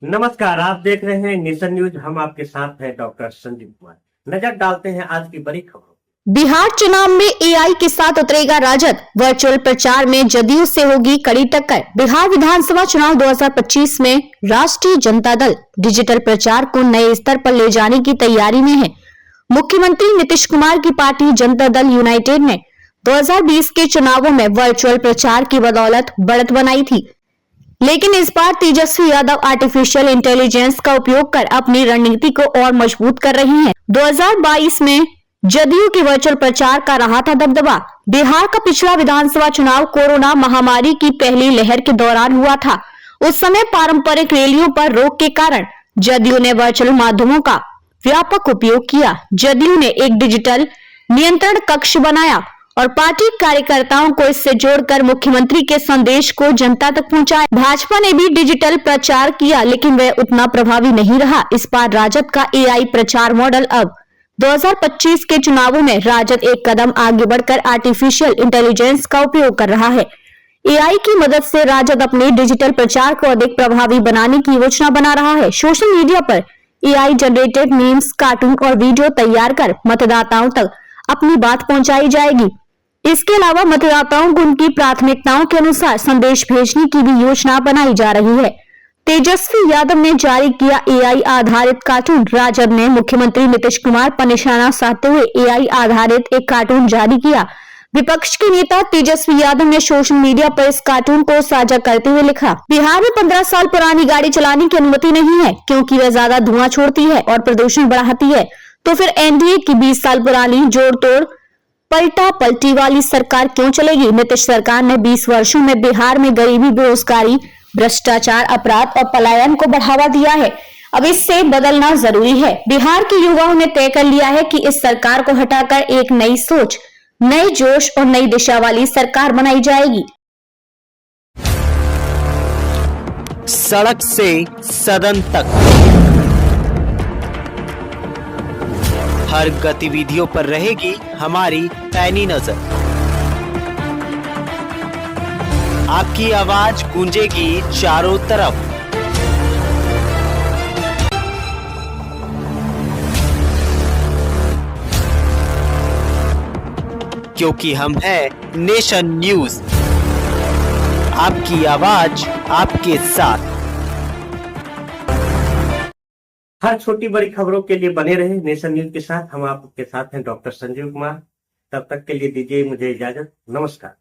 नमस्कार, आप देख रहे हैं नेशन न्यूज। हम आपके साथ हैं डॉक्टर संजीव कुमार। नजर डालते हैं आज की बड़ी खबरों। बिहार चुनाव में एआई के साथ उतरेगा राजद। वर्चुअल प्रचार में जदयू से होगी कड़ी टक्कर। बिहार विधानसभा चुनाव 2025 में राष्ट्रीय जनता दल डिजिटल प्रचार को नए स्तर पर ले जाने की तैयारी में है। मुख्यमंत्री नीतीश कुमार की पार्टी जनता दल यूनाइटेड ने 2020 के चुनावों में वर्चुअल प्रचार की बदौलत बढ़त बनाई थी, लेकिन इस बार तेजस्वी यादव आर्टिफिशियल इंटेलिजेंस का उपयोग कर अपनी रणनीति को और मजबूत कर रही हैं। 2022 में जदयू के वर्चुअल प्रचार का रहा था दबदबा। बिहार का पिछला विधानसभा चुनाव कोरोना महामारी की पहली लहर के दौरान हुआ था। उस समय पारंपरिक रैलियों पर रोक के कारण जदयू ने वर्चुअल माध्यमों का व्यापक उपयोग किया। जदयू ने एक डिजिटल नियंत्रण कक्ष बनाया और पार्टी कार्यकर्ताओं को इससे जोड़कर मुख्यमंत्री के संदेश को जनता तक पहुंचाया। भाजपा ने भी डिजिटल प्रचार किया, लेकिन वह उतना प्रभावी नहीं रहा। इस बार राजद का एआई प्रचार मॉडल अब 2025 के चुनावों में राजद एक कदम आगे बढ़कर आर्टिफिशियल इंटेलिजेंस का उपयोग कर रहा है। एआई की मदद से राजद अपने डिजिटल प्रचार को अधिक प्रभावी बनाने की योजना बना रहा है। सोशल मीडिया पर एआई जनरेटेड मीम्स, कार्टून और वीडियो तैयार कर मतदाताओं तक अपनी बात पहुंचाई जाएगी। इसके अलावा मतदाताओं को उनकी प्राथमिकताओं के अनुसार संदेश भेजने की भी योजना बनाई जा रही है। तेजस्वी यादव ने जारी किया एआई आधारित कार्टून। राजद ने मुख्यमंत्री नीतीश कुमार पर निशाना साधते हुए एआई आधारित एक कार्टून जारी किया। विपक्ष के नेता तेजस्वी यादव ने सोशल मीडिया पर इस कार्टून को साझा करते हुए लिखा, बिहार में 15 साल पुरानी गाड़ी चलाने की अनुमति नहीं है क्योंकि वह ज्यादा धुआं छोड़ती है और प्रदूषण बढ़ाती है। तो फिर एनडीए की 20 साल पुरानी जोड़ तोड़ पलटा पलटी वाली सरकार क्यों चलेगी? नीतीश सरकार ने 20 वर्षों में बिहार में गरीबी, बेरोजगारी, भ्रष्टाचार, अपराध और पलायन को बढ़ावा दिया है। अब इससे बदलना जरूरी है। बिहार के युवाओं ने तय कर लिया है कि इस सरकार को हटाकर एक नई सोच, नए जोश और नई दिशा वाली सरकार बनाई जाएगी। सड़क से सदन तक हर गतिविधियों पर रहेगी हमारी पैनी नजर। आपकी आवाज गूंजेगी चारों तरफ। क्योंकि हम हैं नेशन न्यूज, आपकी आवाज आपके साथ। हर छोटी बड़ी खबरों के लिए बने रहे नेशन न्यूज के साथ। हम आपके साथ हैं डॉक्टर संजीव कुमार। तब तक के लिए दीजिए मुझे इजाजत। नमस्कार।